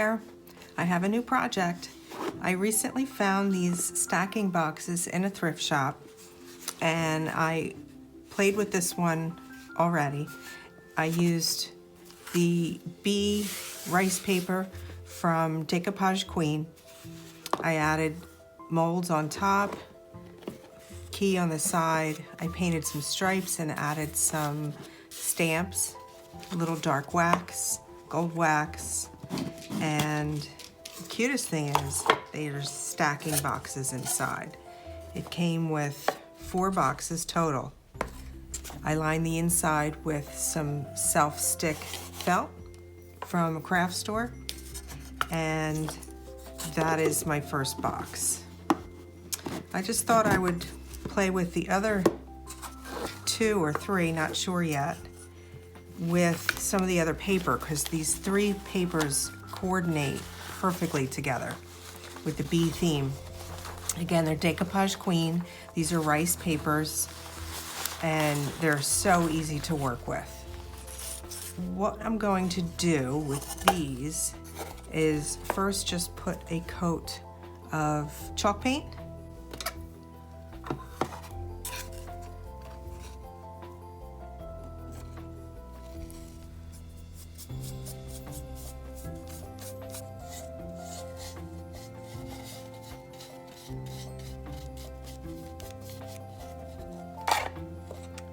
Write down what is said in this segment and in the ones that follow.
there, I have a new project. I recently found these stacking boxes in a thrift shop, and I played with this one already. I used the bee rice paper from Decoupage Queen. I added molds on top, key on the side. I painted some stripes and added some stamps, a little dark wax, gold wax, and the cutest thing is they are stacking boxes inside. It came with 4 boxes total. I lined the inside with some self-stick felt from a craft store, and that is my first box. I just thought I would play with the other 2 or 3, not sure yet, with some of the other paper, because these 3 papers coordinate perfectly together with the bee theme. Again, they're Decoupage Queen. These are rice papers, and they're so easy to work with. What I'm going to do with these is first just put a coat of chalk paint.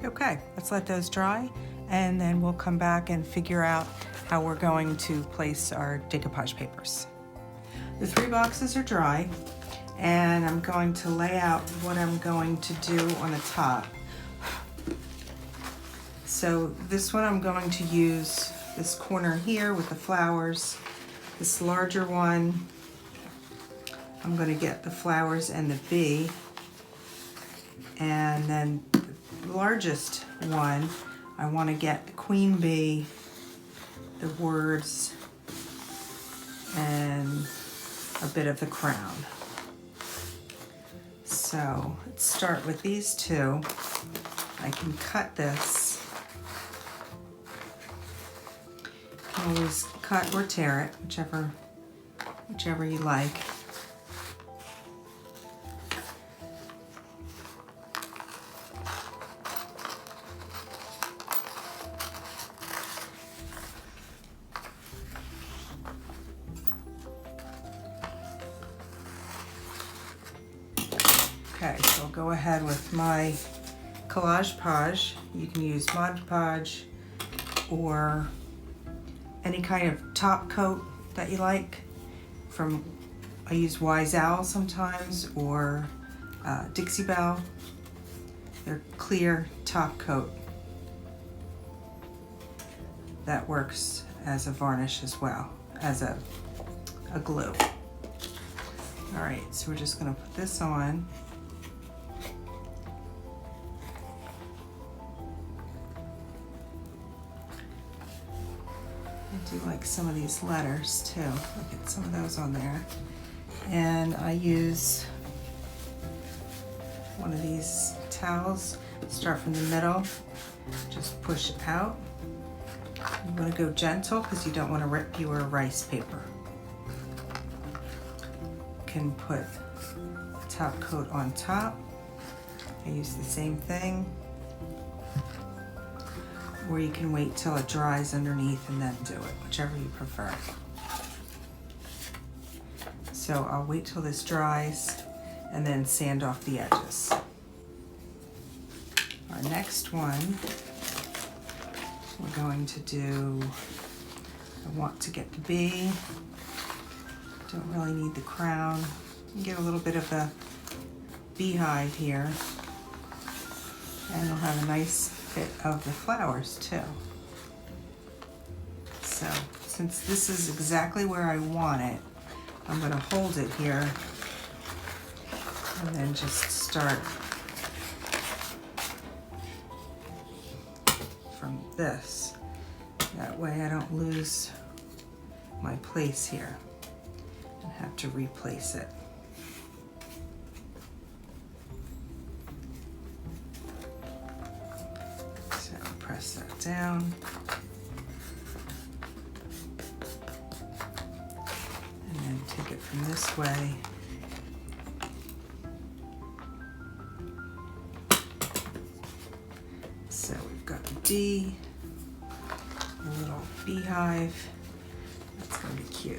Okay, let's let those dry, and then we'll come back and figure out how we're going to place our decoupage papers. The 3 boxes are dry, and I'm going to lay out what I'm going to do on the top. So this one I'm going to use this corner here with the flowers. This larger one, I'm going to get the flowers and the bee, and then the largest one, I want to get the queen bee, the words, and a bit of the crown. So let's start with these 2. I can cut this. You can always cut or tear it, whichever you like. Okay, so I'll go ahead with my Collage Podge. You can use Mod Podge or any kind of top coat that you like. I use Wise Owl sometimes, or Dixie Belle. They're clear top coat that works as a varnish as well, as a glue. All right, so we're just gonna put this on. I do like some of these letters too. Look at some of those on there. And I use one of these towels. Start from the middle, just push it out. You want to go gentle because you don't want to rip your rice paper. You can put a top coat on top. I use the same thing. Or you can wait till it dries underneath and then do it, whichever you prefer. So I'll wait till this dries and then sand off the edges. Our next one, we're going to do, I want to get the bee. Don't really need the crown. You get a little bit of a beehive here. And you'll have a nice bit of the flowers too. So since this is exactly where I want it, I'm going to hold it here and then just start from this. That way I don't lose my place here and have to replace it. So press that down. And this way, so we've got the bee, a little beehive. That's going to be cute.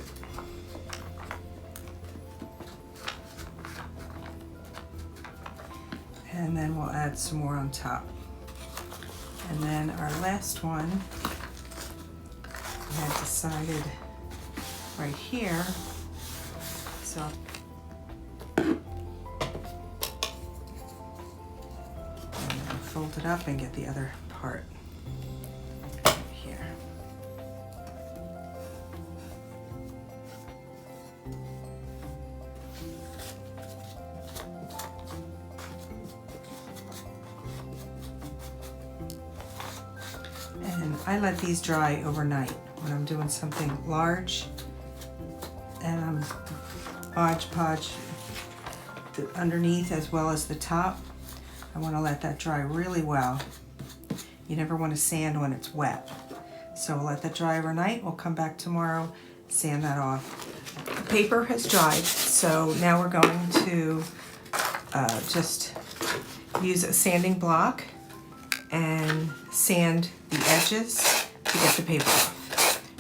And then we'll add some more on top. And then our last one, I had decided right here, so and then fold it up and get the other part right here. And I let these dry overnight when I'm doing something large and I'm hodgepodge the underneath as well as the top. I want to let that dry really well. You never want to sand when it's wet. So we'll let that dry overnight. We'll come back tomorrow, sand that off. The paper has dried, so now we're going to just use a sanding block and sand the edges to get the paper off.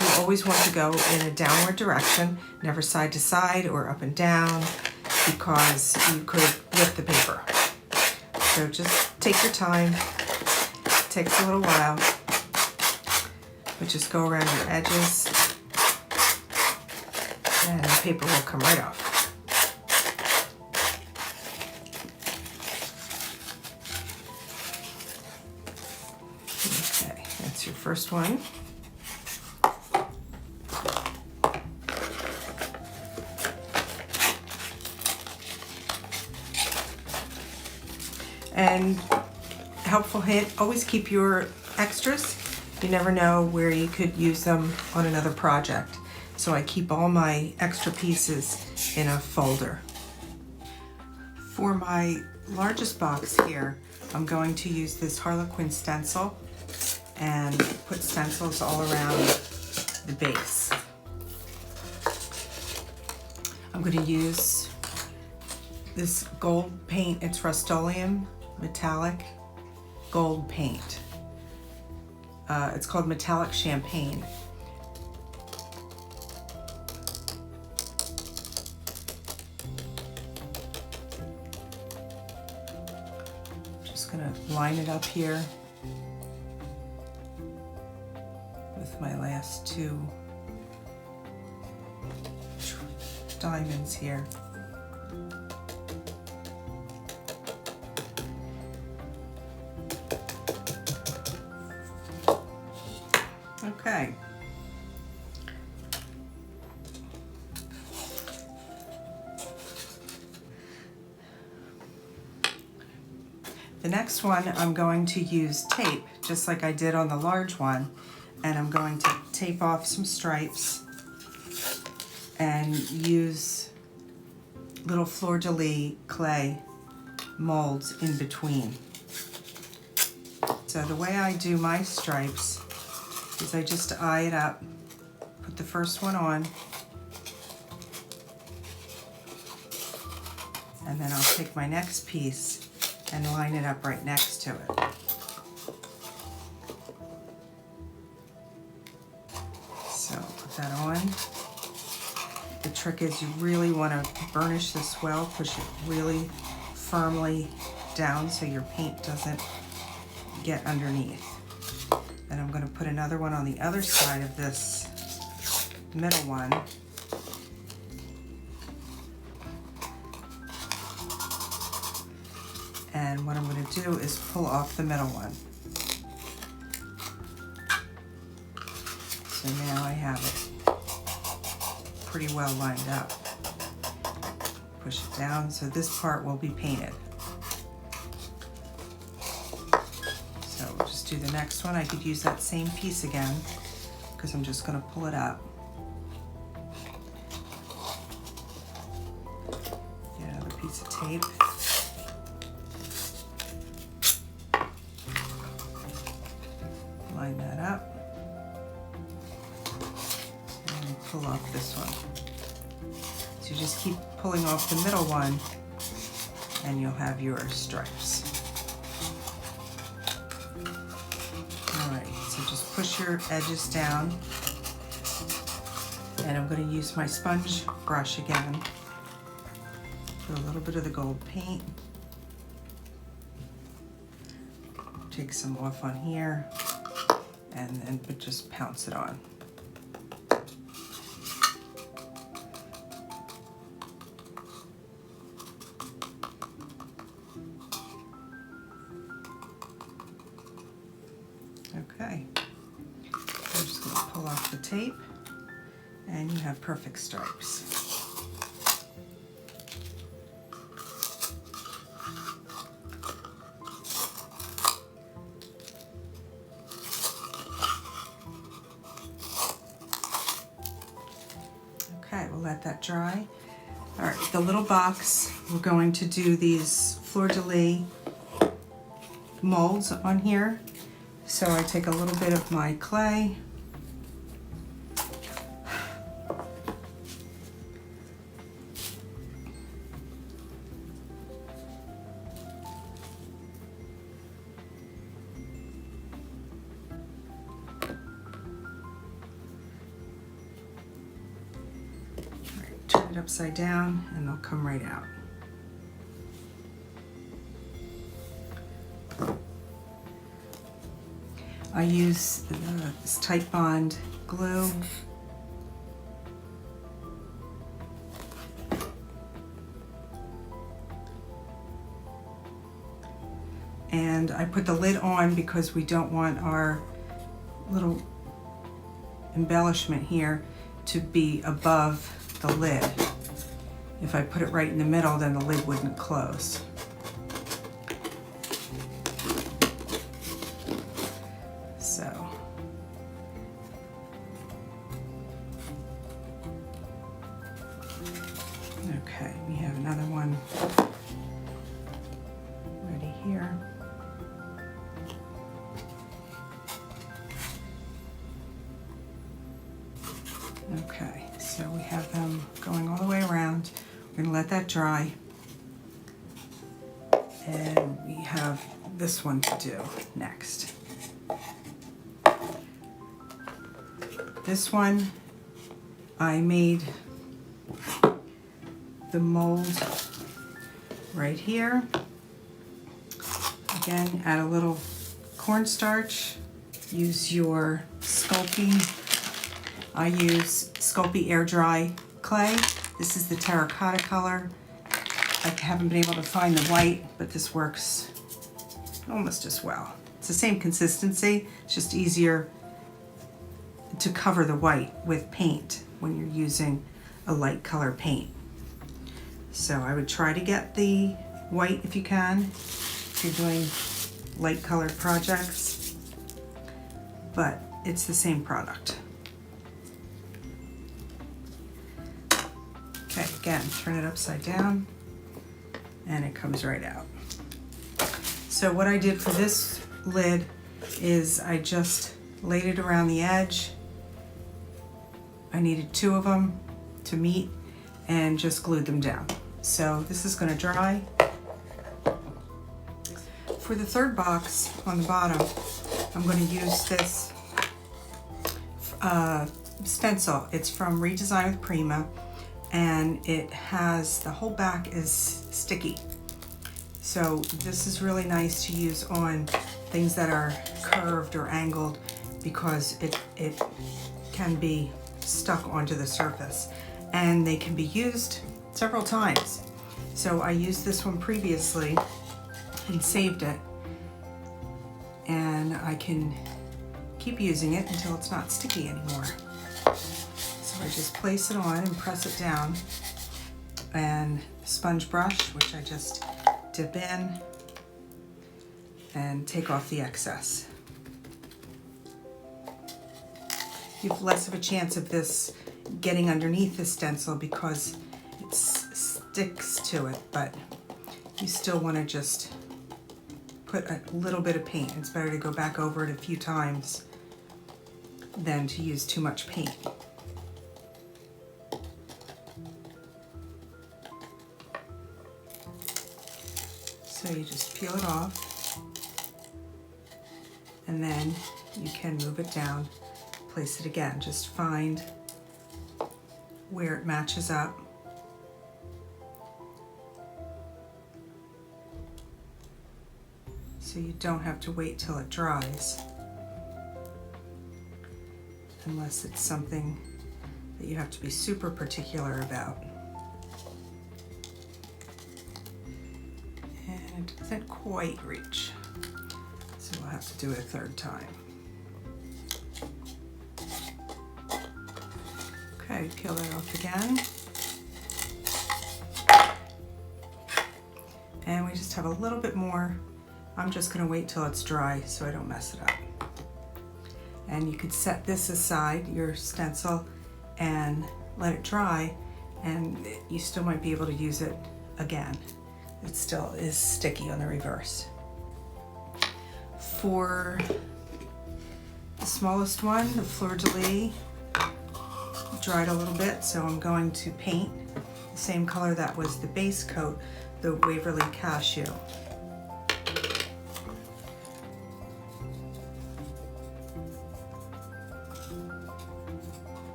You always want to go in a downward direction, never side to side or up and down, because you could rip the paper. So just take your time. It takes a little while, but just go around your edges and the paper will come right off. Okay, that's your first one. And helpful hint, always keep your extras. You never know where you could use them on another project. So I keep all my extra pieces in a folder. For my largest box here, I'm going to use this harlequin stencil and put stencils all around the base. I'm going to use this gold paint. It's Rust-Oleum metallic gold paint. It's called Metallic Champagne. Just gonna line it up here with my last two diamonds here. Okay. The next one, I'm going to use tape, just like I did on the large one, and I'm going to tape off some stripes and use little fleur-de-lis clay molds in between. So the way I do my stripes is I just eye it up, put the first one on, and then I'll take my next piece and line it up right next to it. So put that on. The trick is you really want to burnish this well, push it really firmly down so your paint doesn't get underneath. Then I'm going to put another one on the other side of this middle one. And what I'm going to do is pull off the middle one. So now I have it pretty well lined up. Push it down so this part will be painted. So we'll just do the next one. I could use that same piece again because I'm just going to pull it up. Get another piece of tape. Line that up. And pull off this one. So So you just keep pulling off the middle one and you'll have your stripes. Alright, so just push your edges down. And I'm going to use my sponge brush again. Put a little bit of the gold paint. Take some off on here and then just pounce it on. Okay, I'm just going to pull off the tape and you have perfect stripes. Okay, we'll let that dry. All right, the little box, we're going to do these fleur-de-lis molds on here. So I take a little bit of my clay, turn it upside down and they'll come right out. I use this Tight Bond glue. And I put the lid on because we don't want our little embellishment here to be above the lid. If I put it right in the middle, then the lid wouldn't close. Okay, we have another one ready here. Okay, so we have them going all the way around. We're gonna let that dry. And we have this one to do next. This one, I made the mold right here. Again, add a little cornstarch. Use your Sculpey. I use Sculpey air dry clay. This is the terracotta color. I haven't been able to find the white, but this works almost as well. It's the same consistency, it's just easier to cover the white with paint when you're using a light color paint. So I would try to get the white if you can, if you're doing light colored projects, but it's the same product. Okay, again, turn it upside down and it comes right out. So what I did for this lid is I just laid it around the edge. I needed 2 of them to meet and just glued them down. So this is going to dry. For the third box on the bottom, I'm going to use this stencil. It's from Redesign with Prima, and it has, the whole back is sticky. So this is really nice to use on things that are curved or angled because it can be stuck onto the surface, and they can be used several times. So I used this one previously and saved it, and I can keep using it until it's not sticky anymore. So I just place it on and press it down, and sponge brush, which I just dip in and take off the excess. You have less of a chance of this getting underneath the stencil because it sticks to it, but you still want to just put a little bit of paint. It's better to go back over it a few times than to use too much paint. So you just peel it off, and then you can move it down, place it again. Just find where it matches up. So you don't have to wait till it dries, unless it's something that you have to be super particular about. And it doesn't quite reach, so we'll have to do it a third time. Okay, peel that off again. And we just have a little bit more. I'm just gonna wait till it's dry so I don't mess it up. And you could set this aside, your stencil, and let it dry, and you still might be able to use it again. It still is sticky on the reverse. For the smallest one, the fleur-de-lis, dried a little bit, so I'm going to paint the same color that was the base coat, the Waverly Cashew.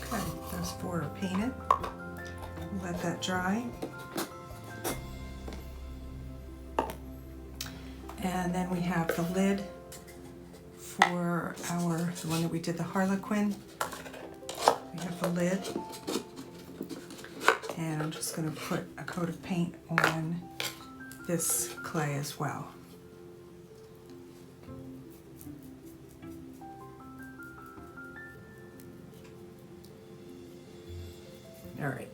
Okay, those four are painted. Let that dry. And then we have the lid for the one that we did the harlequin. We have the lid. And I'm just going to put a coat of paint on this clay as well. All right.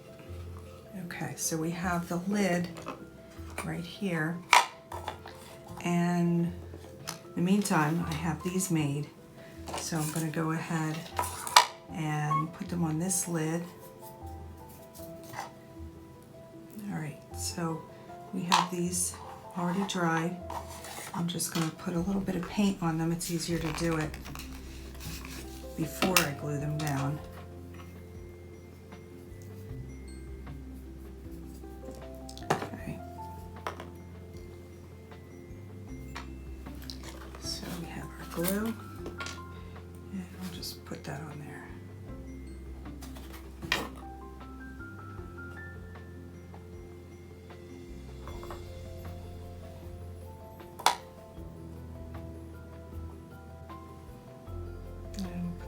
Okay, so we have the lid right here. And in the meantime, I have these made. So I'm going to go ahead and put them on this lid. All right, so we have these already dried. I'm just going to put a little bit of paint on them. It's easier to do it before I glue them down. Okay. So we have our glue, and I'll just put that on there.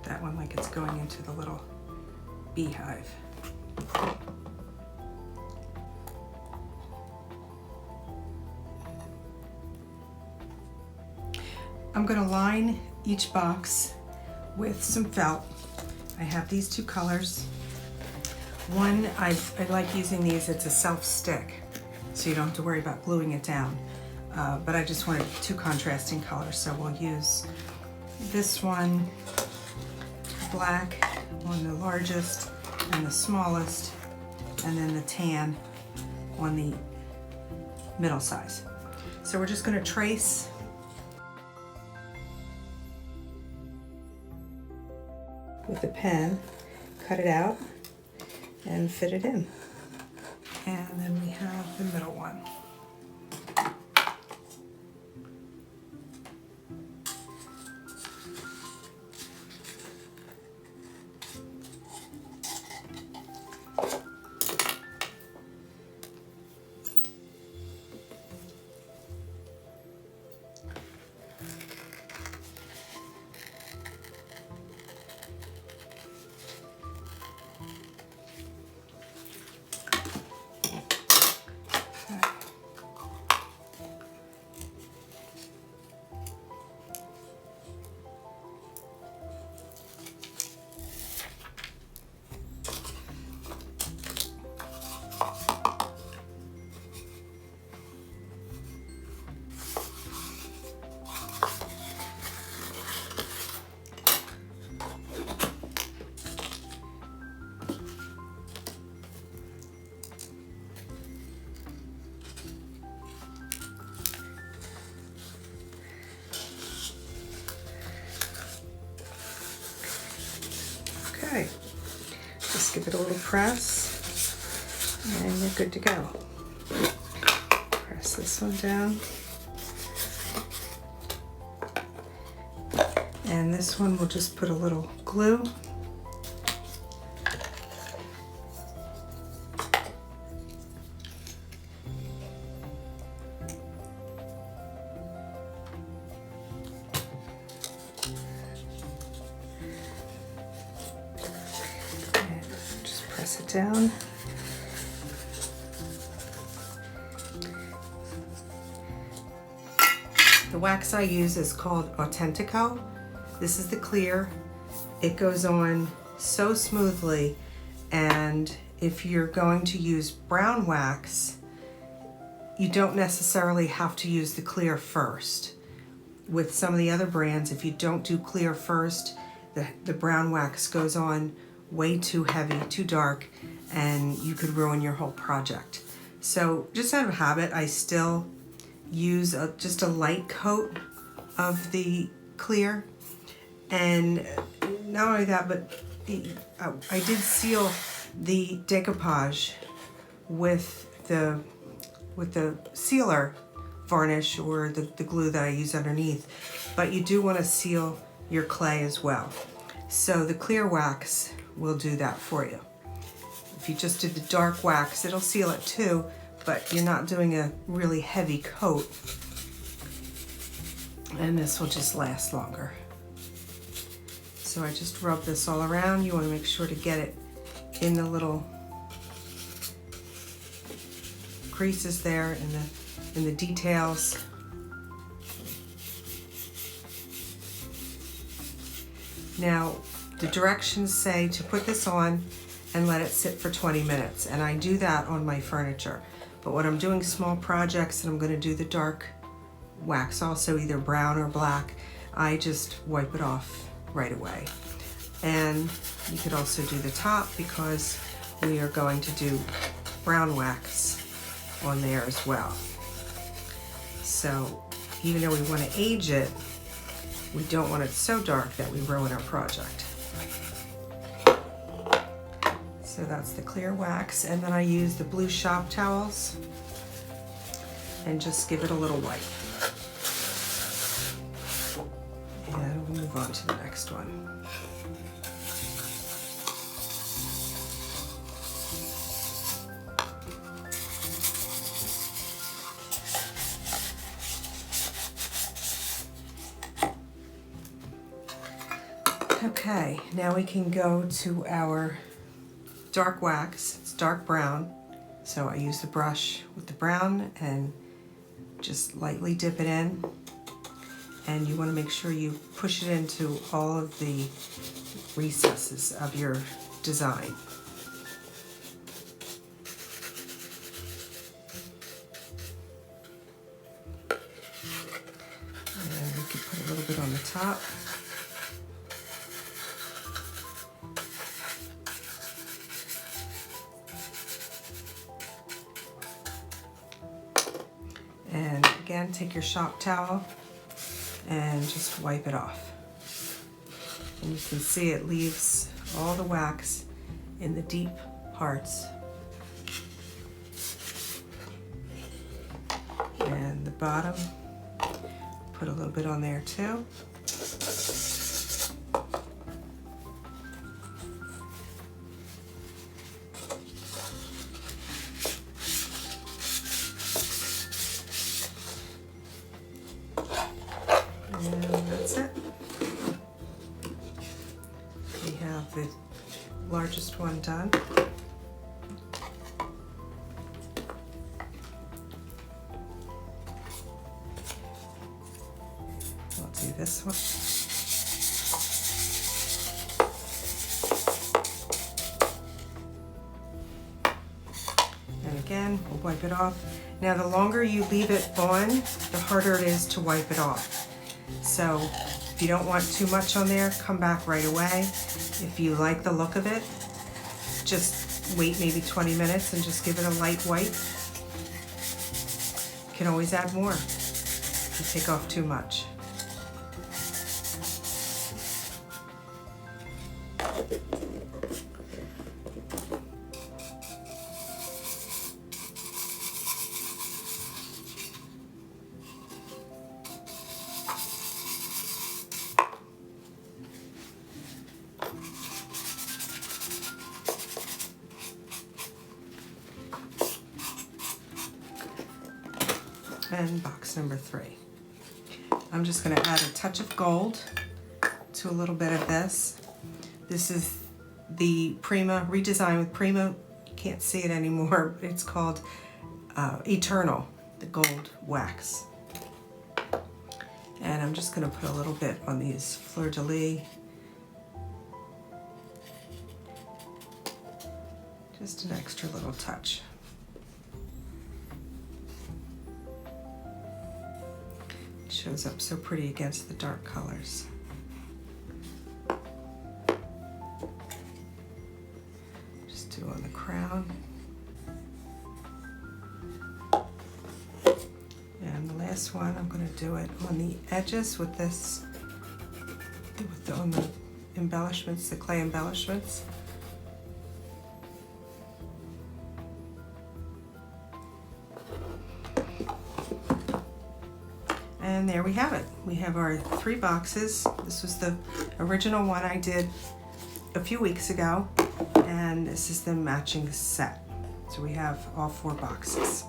That one like it's going into the little beehive. I'm going to line each box with some felt. I have these two colors. One, I like using these, it's a self-stick, so you don't have to worry about gluing it down. But I just wanted two contrasting colors, so we'll use this one, black on the largest and the smallest, and then the tan on the middle size. So we're just going to trace with the pen, cut it out and fit it in. And then we have the middle one. Okay, just give it a little press and you're good to go. Press this one down. And this one we'll just put a little glue. And just press it down. The wax I use is called Authentico. This is the clear. It goes on so smoothly, and if you're going to use brown wax, you don't necessarily have to use the clear first. With some of the other brands, if you don't do clear first, the brown wax goes on way too heavy, too dark, and you could ruin your whole project. So just out of habit, I still use just a light coat of the clear. And not only that, but I did seal the decoupage with the sealer varnish or the glue that I use underneath. But you do want to seal your clay as well. So the clear wax will do that for you. If you just did the dark wax, it'll seal it too, but you're not doing a really heavy coat. And this will just last longer. So I just rub this all around. You want to make sure to get it in the little creases there in the details. Now, the directions say to put this on and let it sit for 20 minutes, and I do that on my furniture. But when I'm doing small projects and I'm going to do the dark wax also, either brown or black, I just wipe it off right away. And you could also do the top because we are going to do brown wax on there as well. So even though we want to age it, we don't want it so dark that we ruin our project. So that's the clear wax, and then I use the blue shop towels and just give it a little wipe. And we'll move on to the next one. Okay, now we can go to our dark wax. It's dark brown, so I use the brush with the brown and just lightly dip it in. And you want to make sure you push it into all of the recesses of your design. And we can put a little bit on the top. And again, take your shop towel and just wipe it off. And you can see it leaves all the wax in the deep parts. And the bottom, put a little bit on there too. And that's it. We have the largest one done. I'll do this one. And again, we'll wipe it off. Now, the longer you leave it on, the harder it is to wipe it off. So if you don't want too much on there, come back right away. If you like the look of it, just wait maybe 20 minutes and just give it a light wipe. You can always add more if you take off too much. and box number 3. I'm just going to add a touch of gold to a little bit of this. This is the Prima, Redesign with Prima. You can't see it anymore, but it's called Eternal, the gold wax. And I'm just going to put a little bit on these fleur-de-lis. Just an extra little touch. It shows up so pretty against the dark colors. Just do on the crown. And the last one, I'm going to do it on the edges with this, on the embellishments, the clay embellishments. And there we have it. We have our 3 boxes. This was the original one I did a few weeks ago, and this is the matching set. So we have all 4 boxes.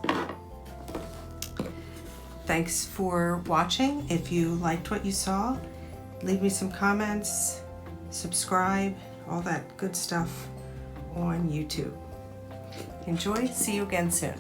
Thanks for watching. If you liked what you saw, leave me some comments, subscribe, all that good stuff on YouTube. Enjoy. See you again soon.